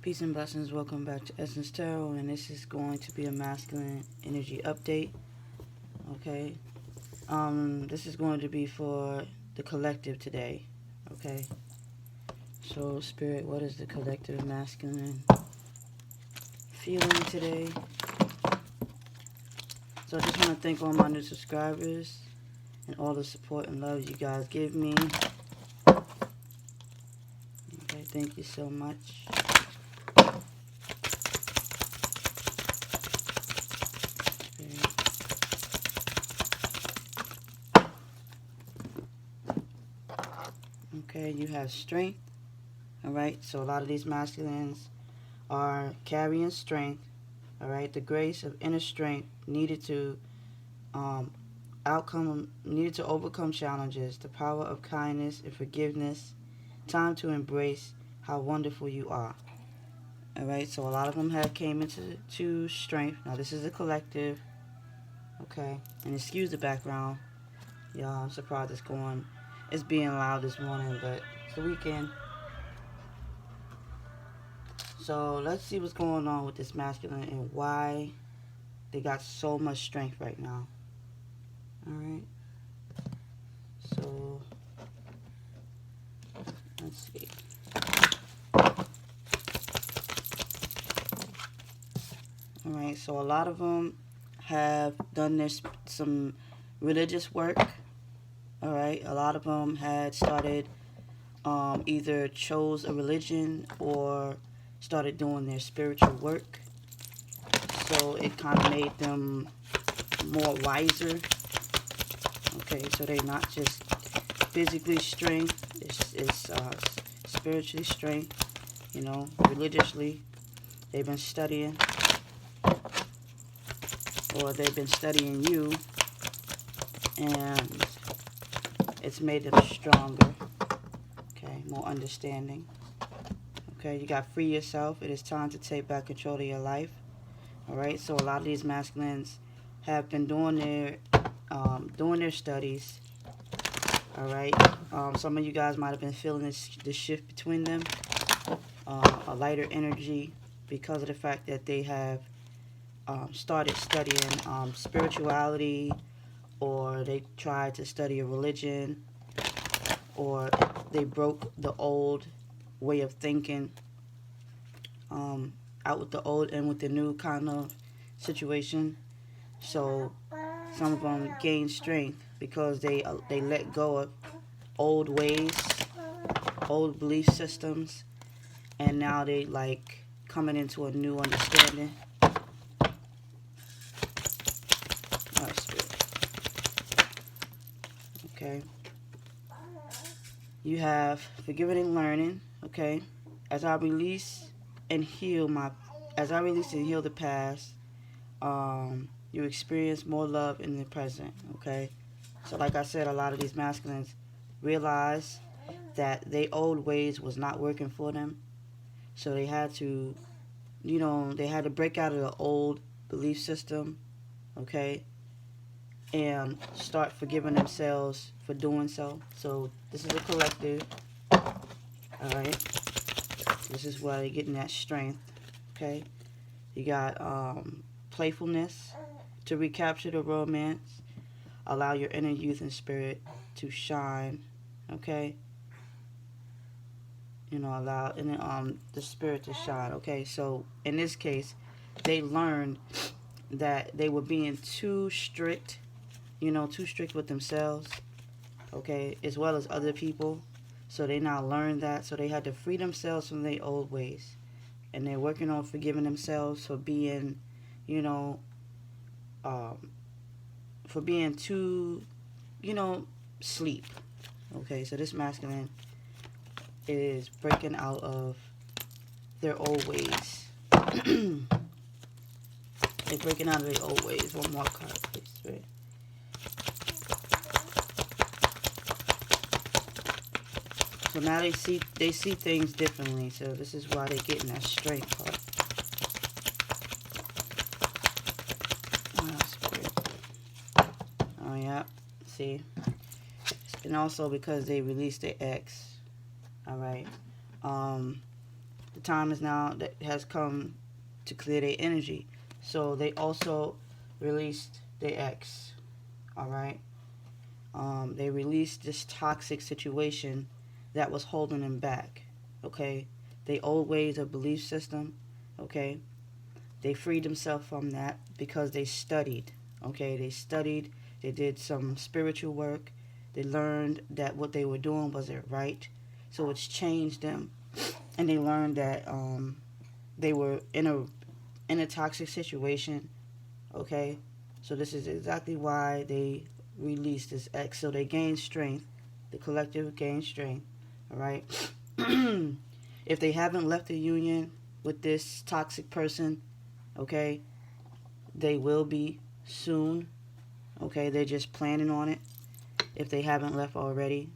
Peace and blessings. Welcome back to Essence Tarot, and this is going to be a masculine energy update. Okay. This is going to be for the collective today. Okay. So, Spirit, what is the collective masculine feeling today? So, I just want to thank all my new subscribers and all the support and love you guys give me. Okay, thank you so much. Okay, you have strength. Alright, so a lot of these masculines are carrying strength. Alright, the grace of inner strength needed to overcome challenges, the power of kindness and forgiveness, time to embrace how wonderful you are. Alright, so a lot of them have came into strength. Now this is a collective. Okay, and excuse the background. Y'all, I'm surprised it's being loud this morning, but it's the weekend. So let's see what's going on with this masculine and why they got so much strength right now. Alright. So let's see. Alright, so a lot of them have done some religious work. Alright, a lot of them had started either chose a religion or started doing their spiritual work. So it kind of made them more wiser. Okay, so they're not just physically strength, it's spiritually strength, religiously. They've been studying, or they've been studying you, and it's made them stronger. Okay, more understanding. Okay, you got free yourself. It is time to take back control of your life. Alright, so a lot of these masculines have been doing their studies. Alright, some of you guys might have been feeling this shift between them. A lighter energy because of the fact that they have started studying spirituality, or they tried to study a religion, or they broke the old way of thinking, out with the old and with the new kind of situation. So some of them gain strength because they let go of old ways, old belief systems, and now they like coming into a new understanding. Alright, Spirit. Okay. You have forgiving and learning. Okay. As I release and heal the past, you experience more love in the present. Okay. So like I said, a lot of these masculines realize that their old ways was not working for them. So they had to, break out of the old belief system, okay, and start forgiving themselves for doing so. So this is a collective, alright. This is why they're getting that strength, okay. You got playfulness to recapture the romance. Allow your inner youth and spirit to shine, okay. Allow the spirit to shine, okay. So in this case, they learned that they were being too strict, too strict with themselves, okay, as well as other people. So they now learned that, so they had to free themselves from their old ways, and they're working on forgiving themselves for being, too, sleep. Okay, so this masculine is breaking out of their old ways. They're breaking out of their old ways. One more card, please. Right. So now they see things differently. So this is why they're getting that strength card. Oh yeah, see, and also because they released their ex. All right. the time is now that has come to clear their energy. So they also released their ex. All right. They released this toxic situation that was holding them back. Okay. Their old ways of belief system. Okay. They freed themselves from that because they studied. Okay. They studied. They did some spiritual work. They learned that what they were doing wasn't right. So it's changed them. And they learned that they were in a toxic situation. Okay. So this is exactly why they released this X. So they gained strength. The collective gained strength. All right. If they haven't left the union with this toxic person, okay, they will be soon. Okay, they're just planning on it. If they haven't left already,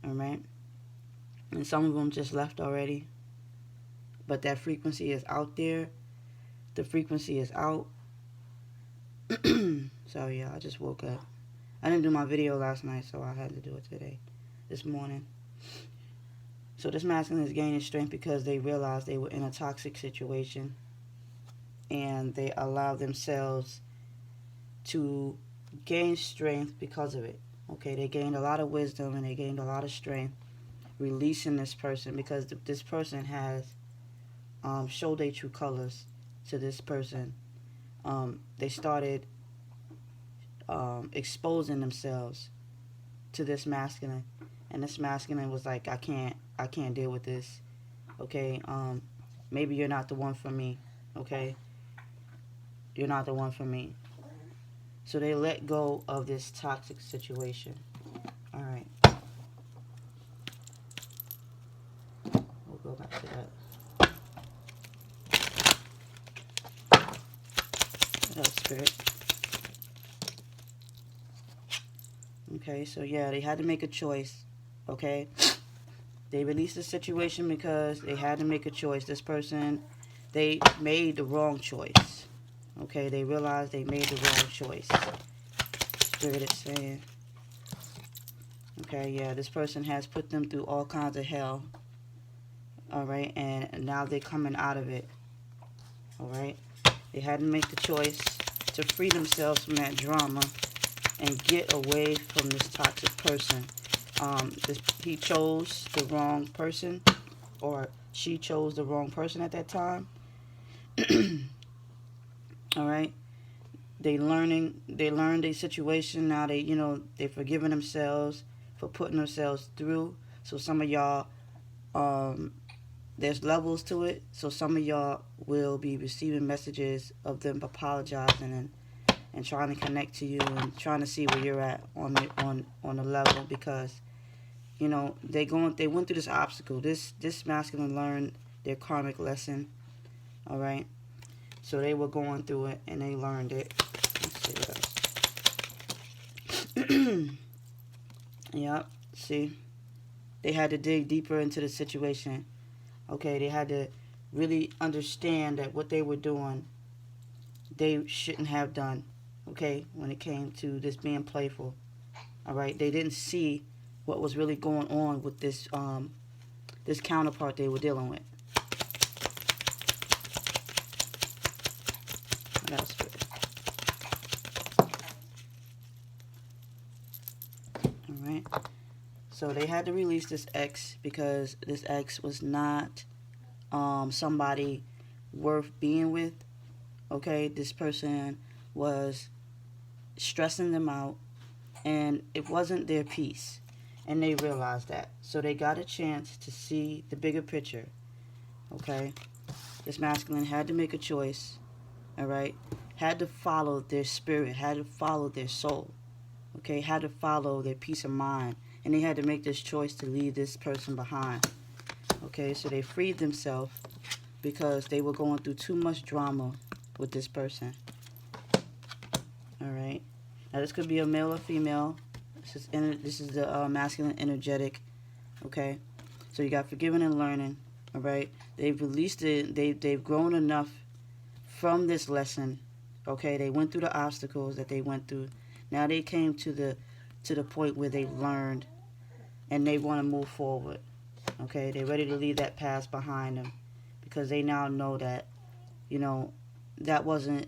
all right, and some of them just left already. But that frequency is out there. The frequency is out. Sorry, y'all. I just woke up. I didn't do my video last night, so I had to do it today, this morning. So this masculine is gaining strength because they realized they were in a toxic situation, and they allowed themselves to gain strength because of it. Okay, they gained a lot of wisdom and they gained a lot of strength releasing this person because this person has showed their true colors to this person. They started exposing themselves to this masculine, and this masculine was like, I can't deal with this. Okay, maybe you're not the one for me. Okay, you're not the one for me. So they let go of this toxic situation. All right. We'll go back to that. That's spirit. Okay, so yeah, they had to make a choice. Okay. They released the situation because they had to make a choice. This person, they made the wrong choice. Okay, they realized they made the wrong choice. Spirit is saying. Okay, yeah, this person has put them through all kinds of hell. Alright, and now they're coming out of it. Alright, they had to make the choice to free themselves from that drama and get away from this toxic person. He chose the wrong person, or she chose the wrong person at that time. All right, they learned a situation. Now they've forgiven themselves for putting themselves through. So some of y'all, there's levels to it. So some of y'all will be receiving messages of them apologizing and trying to connect to you and trying to see where you're at on the level, because they went through this obstacle. This masculine learned their karmic lesson. All right. So they were going through it and they learned it. Let's see what else. Yep. See, they had to dig deeper into the situation. Okay, they had to really understand that what they were doing, they shouldn't have done. Okay, when it came to this being playful. All right, they didn't see what was really going on with this this counterpart they were dealing with. That's good. Alright. So they had to release this ex because this ex was not somebody worth being with. Okay, this person was stressing them out and it wasn't their peace. And they realized that. So they got a chance to see the bigger picture. Okay. This masculine had to make a choice. All right, had to follow their spirit, had to follow their soul, okay, had to follow their peace of mind, and they had to make this choice to leave this person behind. Okay, so they freed themselves because they were going through too much drama with this person. All right, now this could be a male or female. This is the masculine energetic. Okay, so you got forgiving and learning. All right, they've released it. They've grown enough from this lesson. Okay, they went through the obstacles that they went through. Now they came to the point where they learned and they want to move forward. Okay, they're ready to leave that past behind them because they now know that, you know, that wasn't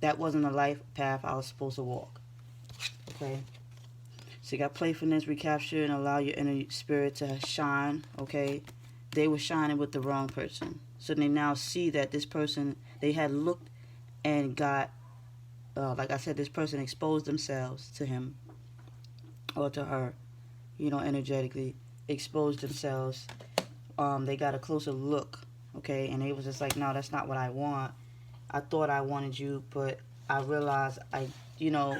a life path I was supposed to walk. Okay, so you got playfulness, recapture, and allow your inner spirit to shine. Okay, they were shining with the wrong person, so they now see that this person they had looked and got, like I said, this person exposed themselves to him or to her, you know, energetically exposed themselves. They got a closer look, okay, and they was just like, no, that's not what I want. I thought I wanted you, but I realized you know,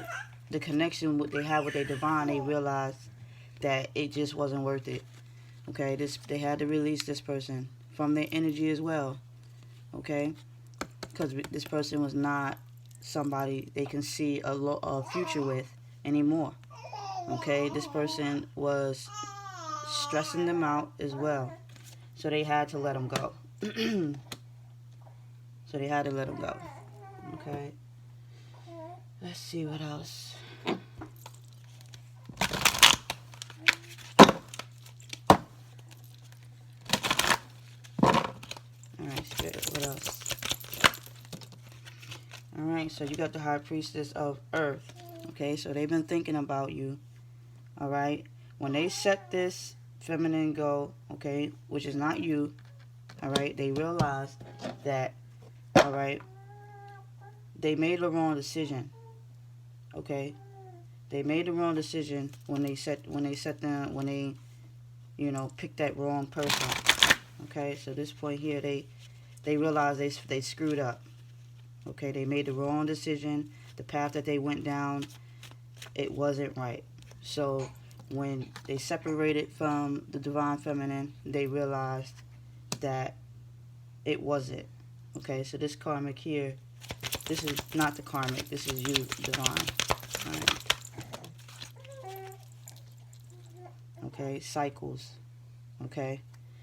the connection they had with their divine, they realized that it just wasn't worth it. Okay, they had to release this person from their energy as well. Okay, because this person was not somebody they can see a future with anymore. Okay, this person was stressing them out as well, so they had to let them go. So they had to let them go. Okay, let's see what else. Alright, Spirit, what else? Alright, so you got the High Priestess of Earth. Okay, so they've been thinking about you. Alright, when they set this feminine go, okay, which is not you, alright, they realized that, alright, they made the wrong decision. Okay, they made the wrong decision when they you know, picked that wrong person. Okay, so this point here, they realized they screwed up. Okay, they made the wrong decision. The path that they went down, it wasn't right. So when they separated from the divine feminine, they realized that it wasn't. Okay, so this karmic here, this is not the karmic. This is you, divine. All right. Okay, cycles. Okay,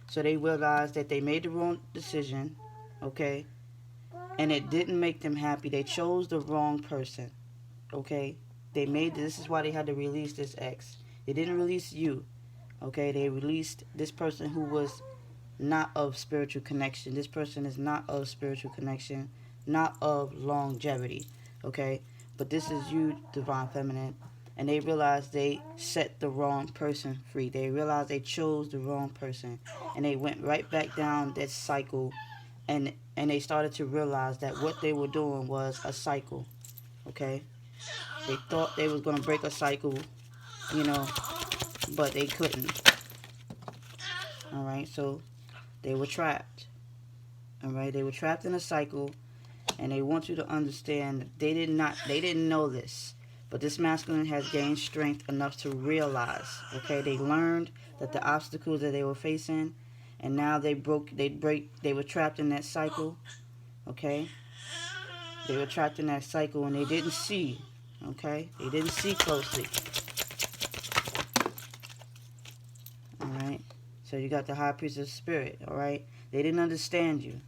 so they realized that they made the wrong decision. Okay, and it didn't make them happy. They chose the wrong person. Okay, this is why they had to release this ex. They didn't release you. Okay, they released this person who was not of spiritual connection. This person is not of spiritual connection, not of longevity. Okay, but this is you, divine feminine, and they realized they set the wrong person free. They realized they chose the wrong person, and they went right back down that cycle, and they started to realize that what they were doing was a cycle. Okay, they thought they was gonna break a cycle, you know, but they couldn't. All right, so they were trapped. All right, they were trapped in a cycle, and they want you to understand that they didn't know this, but this masculine has gained strength enough to realize. Okay, they learned that the obstacles that they were facing, and now they were trapped in that cycle. Okay, they were trapped in that cycle, and they didn't see. Okay, they didn't see closely. All right, so you got the High Priest of Spirit. All right, they didn't understand you,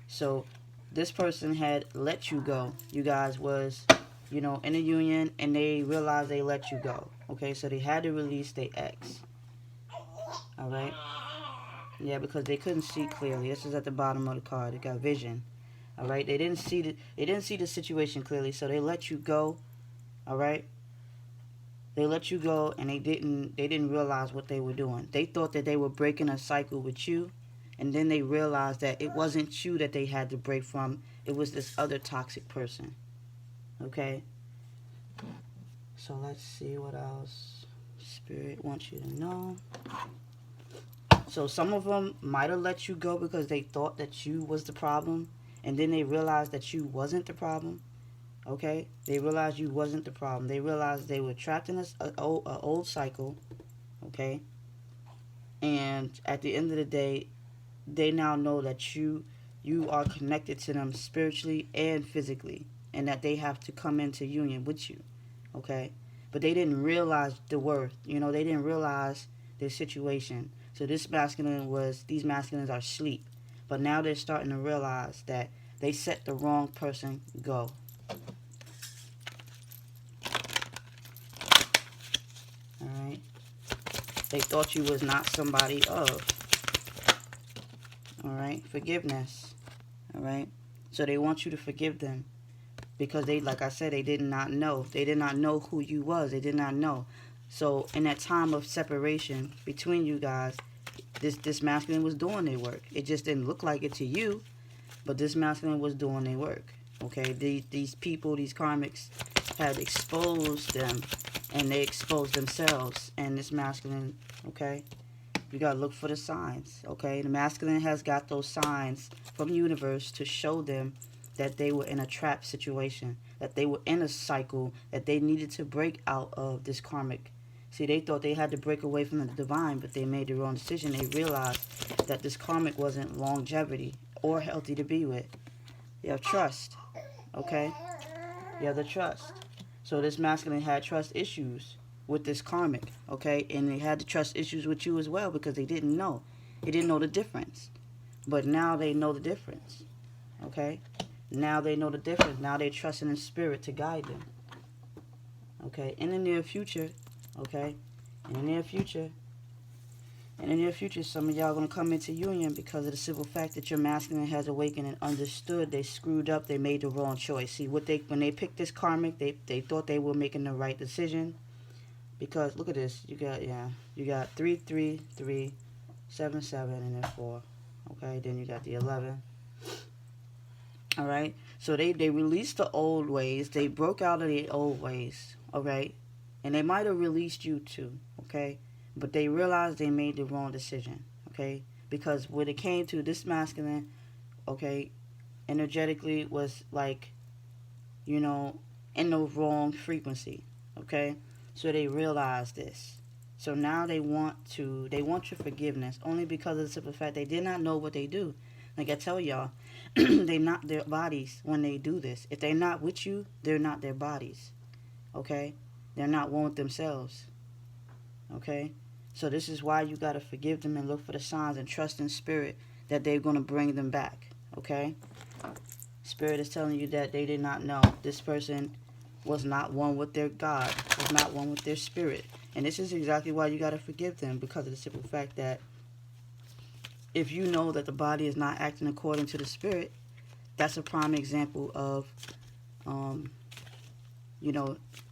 so this person had let you go. You guys was, you know, in a union, and they realized they let you go. Okay, so they had to release their ex. All right, yeah, because they couldn't see clearly. This is at the bottom of the card. They got vision. All right, they didn't see the situation clearly, so they let you go. All right, they let you go, and they didn't realize what they were doing. They thought that they were breaking a cycle with you, and then they realized that it wasn't you that they had to break from. It was this other toxic person. Okay, so let's see what else Spirit wants you to know. So some of them might have let you go because they thought that you was the problem, and then they realized that you wasn't the problem. Okay, they realized you wasn't the problem. They realized they were trapped in an old cycle. Okay, and at the end of the day, they now know that you are connected to them spiritually and physically, and that they have to come into union with you. Okay, but they didn't realize the worth. You know, they didn't realize their situation. So these masculines are asleep, but now they're starting to realize that they set the wrong person go. All right, they thought you was not somebody of. All right, forgiveness. All right, so they want you to forgive them because they, like I said, they did not know. They did not know who you was. They did not know. So in that time of separation between you guys, this masculine was doing their work. It just didn't look like it to you, but this masculine was doing their work. Okay, these people, these karmics, had exposed them, and they exposed themselves. And this masculine, okay, you gotta look for the signs. Okay, the masculine has got those signs from the universe to show them that they were in a trap situation, that they were in a cycle, that they needed to break out of this karmic. See, they thought they had to break away from the divine, but they made the wrong decision. They realized that this karmic wasn't longevity or healthy to be with. You have trust, okay? You have the trust. So this masculine had trust issues with this karmic, okay? And they had the trust issues with you as well because they didn't know. They didn't know the difference. But now they know the difference, okay? Now they know the difference. Now they're trusting in spirit to guide them, okay? In the near future, okay? In the near future, some of y'all are going to come into union because of the simple fact that your masculine has awakened and understood they screwed up, they made the wrong choice. See, when they picked this karmic, they thought they were making the right decision. Because, look at this, you got 3, 3, 3, 7, 7, and then 4. Okay, then you got the 11. Alright, so they released the old ways, they broke out of the old ways, alright? And they might have released you too, okay? But they realized they made the wrong decision, okay? Because when it came to this masculine, okay, energetically was like, in the wrong frequency, okay? So they realized this. So now they want your forgiveness only because of the simple fact they did not know what they do. Like I tell y'all, they're not their bodies when they do this. If they're not with you, they're not their bodies, okay? They're not one with themselves, okay? So this is why you got to forgive them and look for the signs and trust in spirit that they're going to bring them back, okay? Spirit is telling you that they did not know. This person was not one with their God, was not one with their spirit. And this is exactly why you got to forgive them, because of the simple fact that if you know that the body is not acting according to the spirit, that's a prime example of,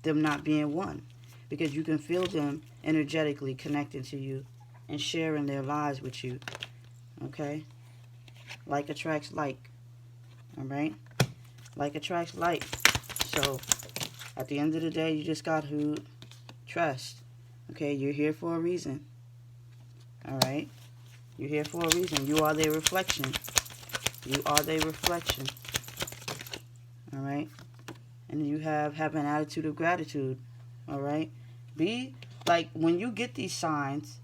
them not being one. Because you can feel them energetically connecting to you and sharing their lives with you, okay? Like attracts like, all right? Like attracts like. So at the end of the day, you just got to trust, okay? You're here for a reason, all right? You're here for a reason. You are their reflection. You are their reflection, all right? And you have an attitude of gratitude, all right? Be like, when you get these signs,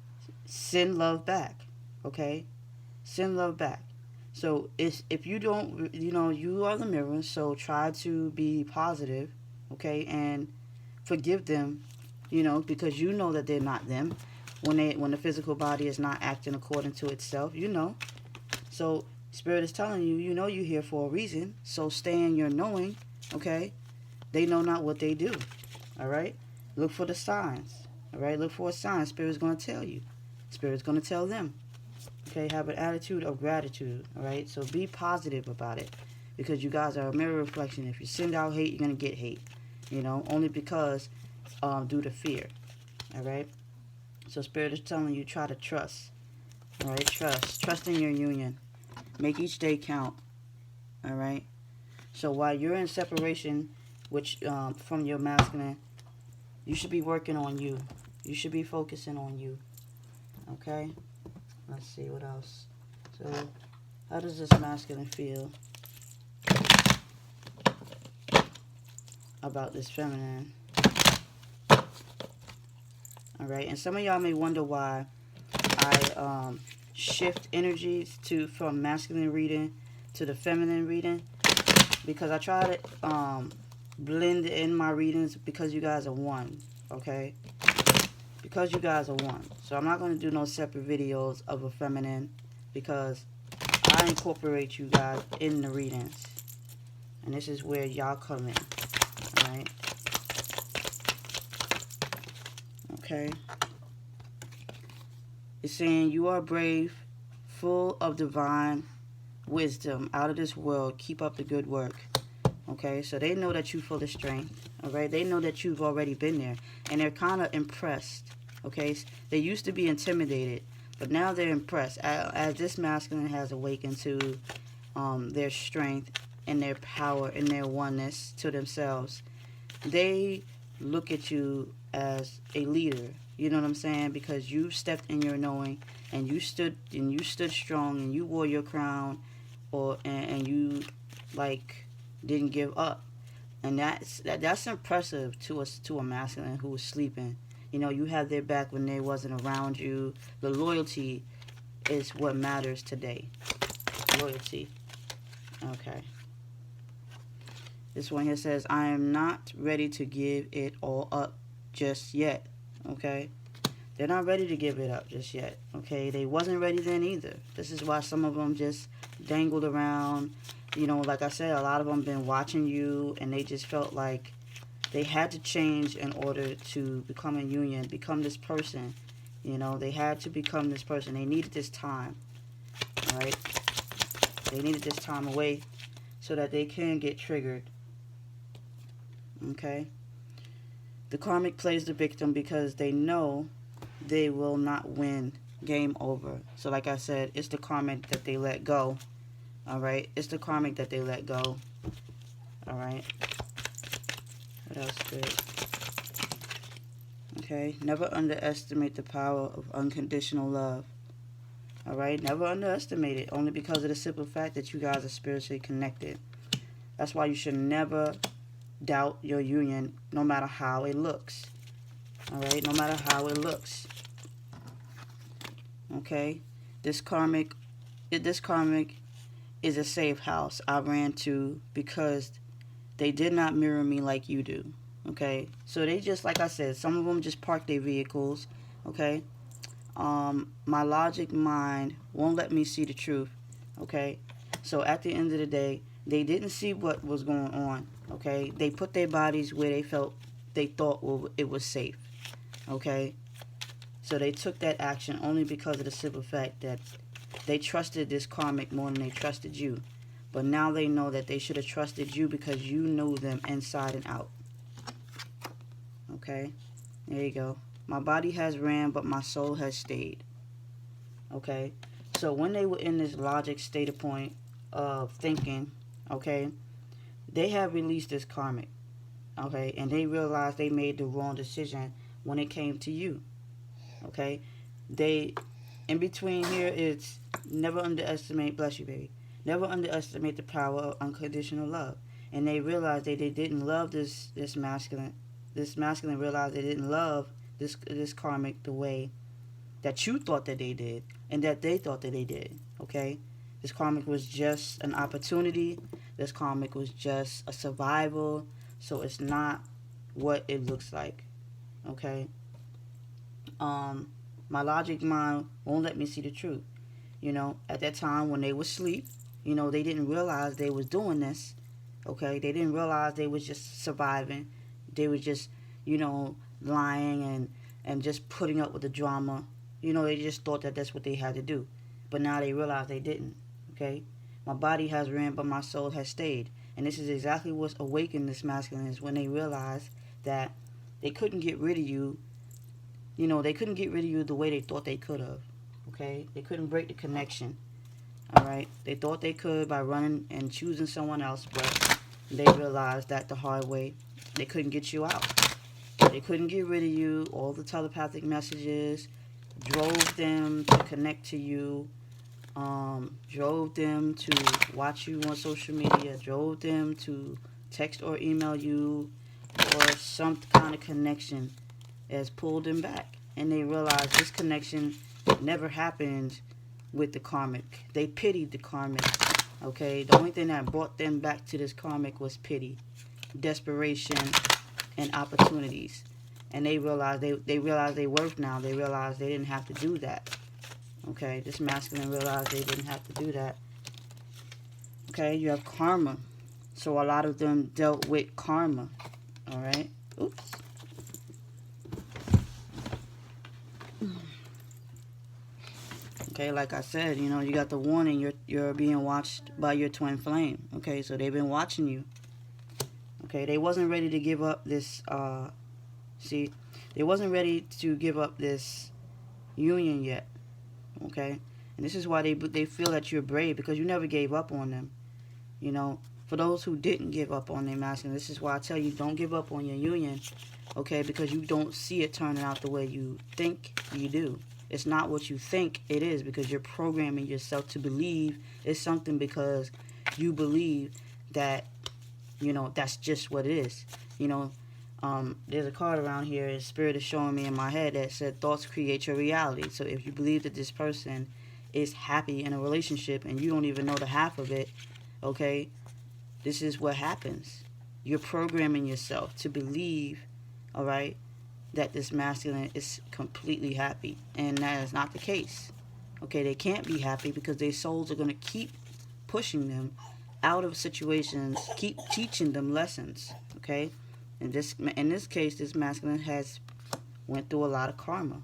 send love back, okay? Send love back. So if you don't, you are the mirror, so try to be positive, okay? And forgive them, because you know that they're not them. When the physical body is not acting according to itself, So Spirit is telling you, you're here for a reason. So stay in your knowing, okay? They know not what they do, all right? Look for the signs, all right? Look for a sign. Spirit's going to tell you. Spirit's going to tell them, okay? Have an attitude of gratitude, all right? So be positive about it, because you guys are a mirror reflection. If you send out hate, you're going to get hate, only because due to fear, all right? So Spirit is telling you, try to trust, all right? Trust in your union. Make each day count, all right? So while you're in separation, which from your masculine, you should be working on you. You should be focusing on you, okay? Let's see what else. So how does this masculine feel about this feminine? All right, and some of y'all may wonder why I shift energies from masculine reading to the feminine reading, because I try to blend in my readings because you guys are one, okay? Because you guys are one. So I'm not going to do no separate videos of a feminine, because I incorporate you guys in the readings. And this is where y'all come in, all right? Okay? It's saying you are brave, full of divine wisdom, out of this world. Keep up the good work. Okay, so they know that you're full of strength. All right, they know that you've already been there, and they're kind of impressed. Okay, they used to be intimidated, but now they're impressed as this masculine has awakened to their strength and their power and their oneness to themselves. They look at you as a leader. You know what I'm saying? Because you stepped in your knowing, and you stood strong, and you wore your crown, and you like didn't give up. And that's impressive to a masculine who was sleeping. You know, you had their back when they wasn't around you. The loyalty is what matters today. Loyalty. Okay. This one here says, I am not ready to give it all up just yet. Okay? They're not ready to give it up just yet. Okay? They wasn't ready then either. This is why some of them just dangled around. You know, like I said, a lot of them been watching you, and they just felt like they had to change in order to become a union, become this person. You know, they had to become this person. They needed this time. All right? They needed this time away so that they can get triggered. Okay? The karmic plays the victim because they know they will not win. Game over. So like I said, it's the karmic that they let go. Alright? It's the karmic that they let go. Alright? What else good? Okay? Never underestimate the power of unconditional love. Alright? Never underestimate it. Only because of the simple fact that you guys are spiritually connected. That's why you should never doubt your union, no matter how it looks. Alright? No matter how it looks. Okay? This karmic is a safe house I ran to because they did not mirror me like you do. Okay? So they just, like I said, some of them just park their vehicles. Okay? My logic mind won't let me see the truth. Okay? So at the end of the day, they didn't see what was going on. Okay? They put their bodies where they thought it was safe. Okay? So they took that action only because of the simple fact that they trusted this karmic more than they trusted you. But now they know that they should have trusted you because you knew them inside and out. Okay? There you go. My body has ran, but my soul has stayed. Okay? So when they were in this logic state of point of thinking, okay, they have released this karmic. Okay? And they realized they made the wrong decision when it came to you. Okay? In between here, it's never underestimate, bless you, baby. Never underestimate the power of unconditional love. And they realized they didn't love this masculine. This masculine realized they didn't love this karmic the way that you thought that they did and that they thought that they did. Okay? This karmic was just an opportunity. This karmic was just a survival. So it's not what it looks like. Okay? My logic mind won't let me see the truth. You know, at that time when they were asleep, you know, they didn't realize they was doing this. Okay? They didn't realize they was just surviving. They was just, you know, lying and just putting up with the drama. You know, they just thought that that's what they had to do. But now they realize they didn't. Okay? My body has ran, but my soul has stayed. And this is exactly what's awakened this masculine is when they realize that they couldn't get rid of you. You know, they couldn't get rid of you the way they thought they could have. Okay? They couldn't break the connection. Alright? They thought they could by running and choosing someone else, but they realized that the hard way. They couldn't get you out. They couldn't get rid of you. All the telepathic messages drove them to connect to you. Drove them to watch you on social media. Drove them to text or email you. Or some kind of connection has pulled them back. And they realized this connection never happened with the karmic. They pitied the karmic. Okay? The only thing that brought them back to this karmic was pity, desperation, and opportunities. And they realized they worked now. They realized they didn't have to do that. Okay? This masculine realized they didn't have to do that. Okay? You have karma. So a lot of them dealt with karma. Alright? Oops. Okay, like I said, you got the warning. You're being watched by your twin flame. Okay, so they've been watching you. Okay, they wasn't ready to give up this. See, they wasn't ready to give up this union yet. Okay, and this is why they feel that you're brave, because you never gave up on them. For those who didn't give up on their masculine, this is why I tell you, don't give up on your union. Okay, because you don't see it turning out the way you think you do. It's not what you think it is, because you're programming yourself to believe it's something, because you believe that, that's just what it is. There's a card around here, Spirit is showing me in my head, that said thoughts create your reality. So if you believe that this person is happy in a relationship and you don't even know the half of it, okay, this is what happens. You're programming yourself to believe, all right, that this masculine is completely happy. And that is not the case. Okay, they can't be happy, because their souls are going to keep pushing them out of situations, keep teaching them lessons. Okay, in this case, this masculine has went through a lot of karma.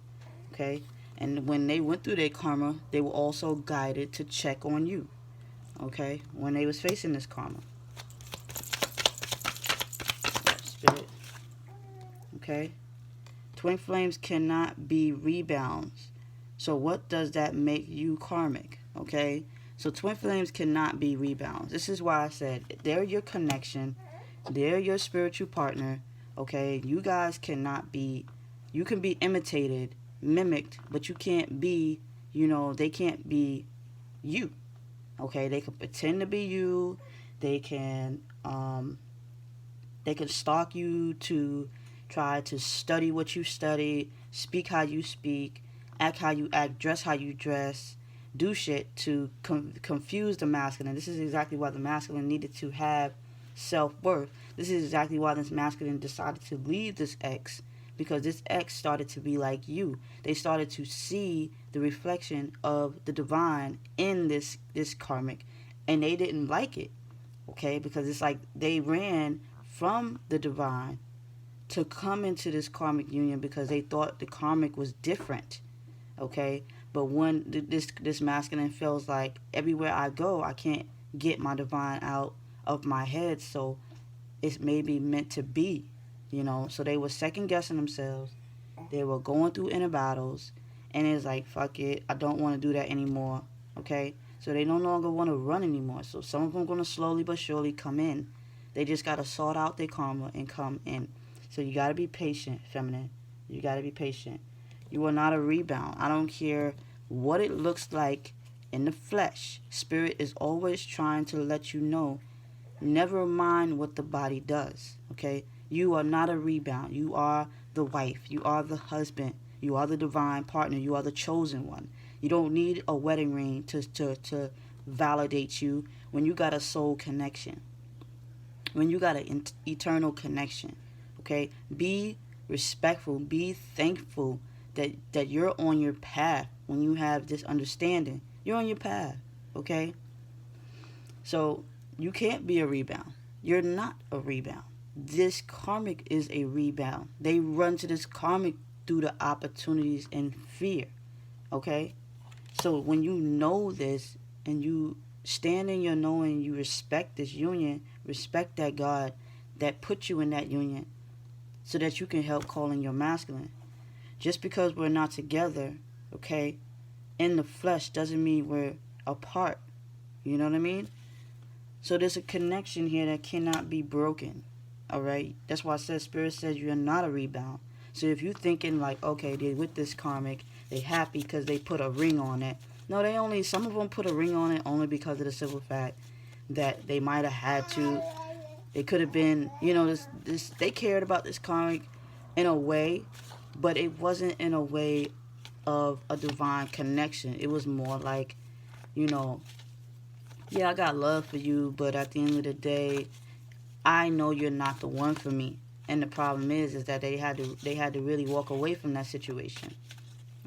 Okay, and when they went through their karma, they were also guided to check on you. Okay, when they was facing this karma. Spirit. Okay, twin flames cannot be rebounds. So what does that make you karmic? Okay, so twin flames cannot be rebounds. This is why I said they're your connection, they're your spiritual partner. Okay, you guys cannot be. You can be imitated, mimicked, but you can't be. They can't be you. Okay, they can pretend to be you. They can stalk you to try to study what you study, speak how you speak, act how you act, dress how you dress, do shit to confuse the masculine. This is exactly why the masculine needed to have self-worth. This is exactly why this masculine decided to leave this ex, because this ex started to be like you. They started to see the reflection of the divine in this karmic, and they didn't like it. Okay, because it's like they ran from the divine to come into this karmic union, because they thought the karmic was different. Okay, but when this masculine feels like everywhere I go, I can't get my divine out of my head, so it's maybe meant to be. So they were second guessing themselves. They were going through inner battles, and it's like, fuck it, I don't want to do that anymore. Okay, so they no longer want to run anymore. So some of them are going to slowly but surely come in. They just got to sort out their karma and come in. So you got to be patient, feminine. You got to be patient. You are not a rebound. I don't care what it looks like in the flesh. Spirit is always trying to let you know, never mind what the body does. Okay, you are not a rebound. You are the wife. You are the husband. You are the divine partner. You are the chosen one. You don't need a wedding ring to validate you when you got a soul connection. When you got an eternal connection. Okay, be respectful. Be thankful that you're on your path. When you have this understanding, you're on your path. Okay, so you can't be a rebound. You're not a rebound. This karmic is a rebound. They run to this karmic through the opportunities and fear. Okay, so when you know this and you stand in your knowing, you respect this union, respect that God that put you in that union, so that you can help call in your masculine. Just because we're not together, okay, in the flesh, doesn't mean we're apart. You know what I mean? So there's a connection here that cannot be broken. All right? That's why I said Spirit says you're not a rebound. So if you're thinking like, okay, they're with this karmic, they happy because they put a ring on it. No, some of them put a ring on it only because of the simple fact that they might have had to. It could have been, they cared about this karmic in a way, but it wasn't in a way of a divine connection. It was more like, yeah, I got love for you, but at the end of the day, I know you're not the one for me. And the problem is that they had to really walk away from that situation.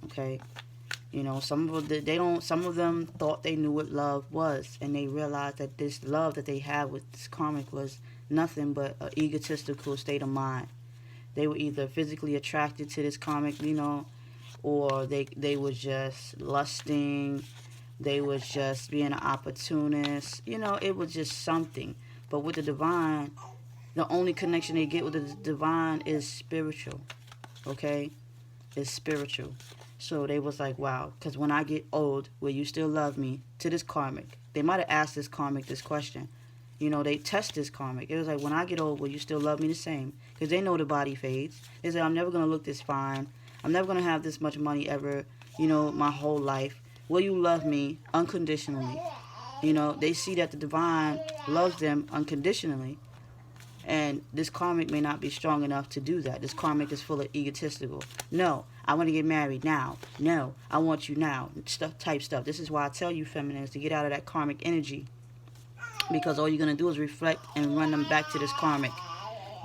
Okay, some of them thought they knew what love was, and they realized that this love that they had with this karmic was nothing but an egotistical state of mind. They were either physically attracted to this karmic, or they was just lusting, they was just being an opportunist. It was just something. But with the divine, the only connection they get with the divine is spiritual. Okay? It's spiritual. So they was like, wow, because when I get old, will you still love me? To this karmic. They might have asked this karmic this question. They test this karmic. It was like, when I get old, will you still love me the same? Because they know the body fades. They say, I'm never going to look this fine. I'm never going to have this much money ever, my whole life. Will you love me unconditionally? They see that the divine loves them unconditionally. And this karmic may not be strong enough to do that. This karmic is full of egotistical. No, I want to get married now. No, I want you now. Type stuff. This is why I tell you, feminines, to get out of that karmic energy. Because all you're going to do is reflect and run them back to this karmic.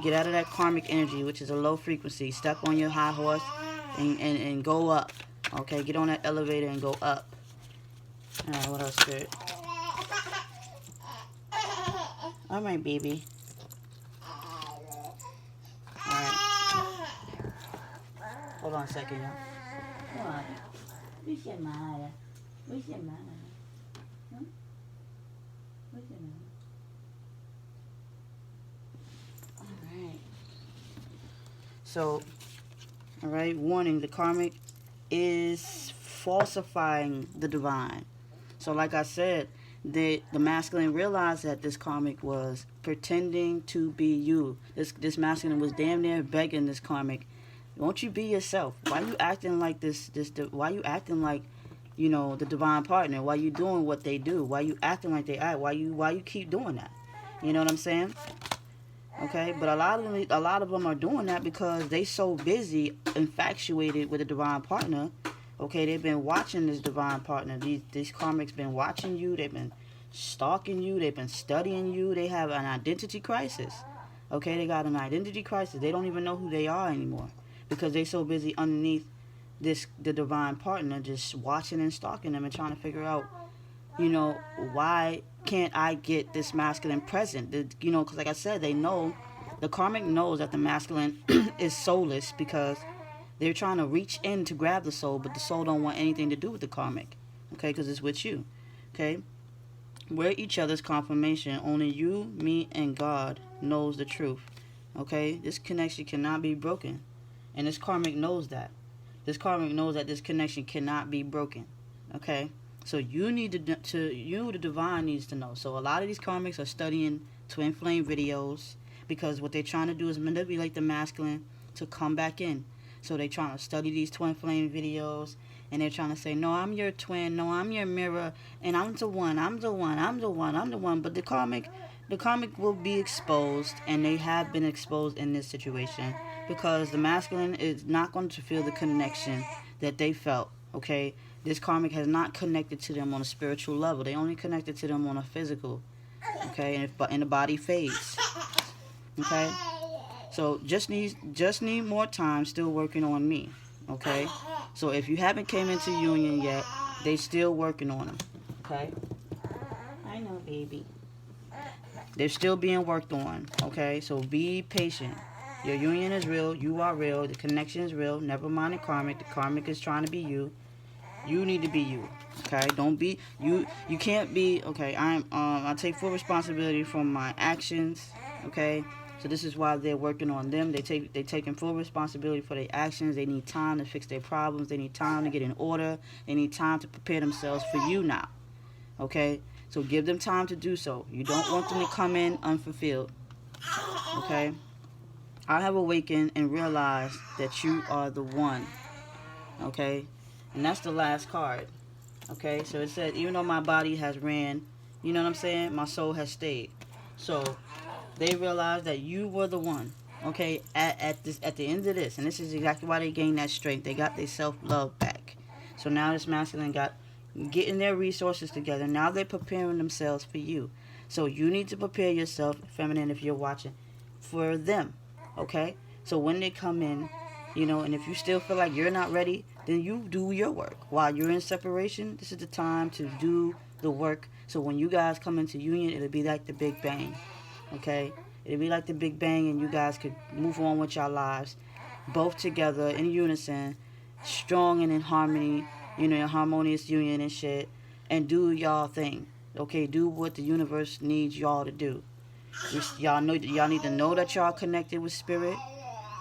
Get out of that karmic energy, which is a low frequency. Step on your high horse and go up. Okay, get on that elevator and go up. Alright, what else, Spirit? Alright, baby. Hold on a second, y'all. Hold on. Where's your mother? Where's your mother? Where's your mother? Alright. So, alright, warning, the karmic is falsifying the divine. So like I said, the masculine realized that this karmic was pretending to be you. This masculine was damn near begging this karmic, won't you be yourself? Why you acting like this? Why you acting like, the divine partner? Why you doing what they do? Why you acting like they act? Why you keep doing that? You know what I'm saying? Okay, but a lot of them are doing that because they so busy, infatuated with a divine partner. Okay, they've been watching this divine partner. These karmics been watching you. They've been stalking you. They've been studying you. They have an identity crisis. Okay, they got an identity crisis. They don't even know who they are anymore, because they so busy underneath the divine partner, just watching and stalking them and trying to figure out, why can't I get this masculine present? Because like I said, they know, the karmic knows that the masculine is soulless, because they're trying to reach in to grab the soul, but the soul don't want anything to do with the karmic, okay, because it's with you, okay? We're each other's confirmation. Only you, me, and God knows the truth, okay? This connection cannot be broken. And this karmic knows that. This karmic knows that this connection cannot be broken. Okay? So you need the divine needs to know. So a lot of these karmics are studying twin flame videos, because what they're trying to do is manipulate the masculine to come back in. So they're trying to study these twin flame videos, and they're trying to say, no, I'm your twin, no, I'm your mirror, and I'm the one, I'm the one, I'm the one, I'm the one. But the karmic will be exposed, and they have been exposed in this situation, because the masculine is not going to feel the connection that they felt, okay? This karmic has not connected to them on a spiritual level. They only connected to them on a physical, okay? And the body fades, okay? So just need more time, still working on me, okay? So if you haven't came into union yet, they still working on them, okay? I know, baby. They're still being worked on, okay? So be patient. Your union is real. You are real. The connection is real. Never mind the karmic. The karmic is trying to be you. You need to be you, okay? Don't be you. You can't be, okay? I take full responsibility for my actions, okay? So this is why they're working on them. They taking full responsibility for their actions. They need time to fix their problems. They need time to get in order. They need time to prepare themselves for you now, okay? So give them time to do so. You don't want them to come in unfulfilled, okay? I have awakened and realized that you are the one, okay? And that's the last card, okay? So it said, even though my body has ran, you know what I'm saying? My soul has stayed. So they realized that you were the one, okay? At the end of this, and this is exactly why they gained that strength. They got their self-love back. So now this masculine getting their resources together. Now they're preparing themselves for you. So you need to prepare yourself, feminine, if you're watching, for them, okay? So when they come in, and if you still feel like you're not ready, then you do your work. While you're in separation, this is the time to do the work. So when you guys come into union, it'll be like the Big Bang, okay? It'll be like the Big Bang, and you guys could move on with your lives, both together in unison, strong and in harmony, in harmonious union and shit, and do y'all thing. Okay, do what the universe needs y'all to do. Y'all need to know that y'all connected with spirit.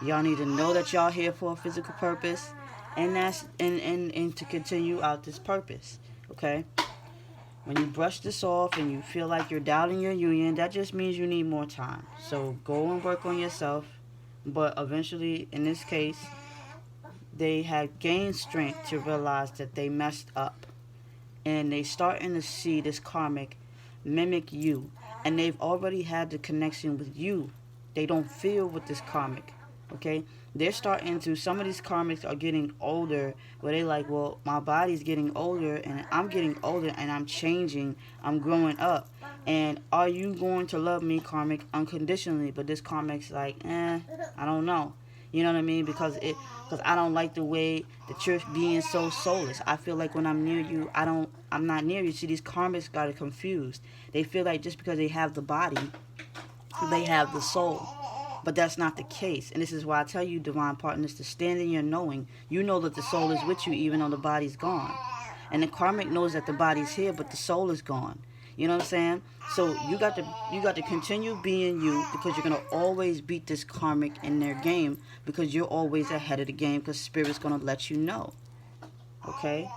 Y'all need to know that y'all here for a physical purpose, and that's and to continue out this purpose. Okay. When you brush this off and you feel like you're doubting your union, that just means you need more time. So go and work on yourself. But eventually, in this case, they have gained strength to realize that they messed up. And they starting to see this karmic mimic you. And they've already had the connection with you. They don't feel with this karmic. Okay? They're starting to, some of these karmics are getting older, where they like, well, my body's getting older and I'm getting older and I'm changing, I'm growing up. And are you going to love me, karmic, unconditionally? But this karmic's like, I don't know. You know what I mean? Because I don't like the way that you're being so soulless. I feel like when I'm near you, I'm not near you. See, these karmics got it confused. They feel like just because they have the body, they have the soul. But that's not the case. And this is why I tell you, divine partners, to stand in your knowing. You know that the soul is with you even though the body's gone. And the karmic knows that the body's here, but the soul is gone. You know what I'm saying? So you got to continue being you, because you're gonna always beat this karmic in their game, because you're always ahead of the game, because spirit's gonna let you know. Okay?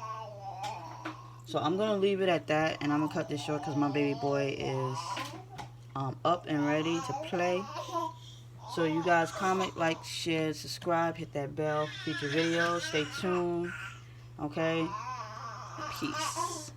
So I'm gonna leave it at that, and I'm gonna cut this short because my baby boy is up and ready to play. So you guys comment, like, share, subscribe, hit that bell for future videos. Stay tuned. Okay? Peace.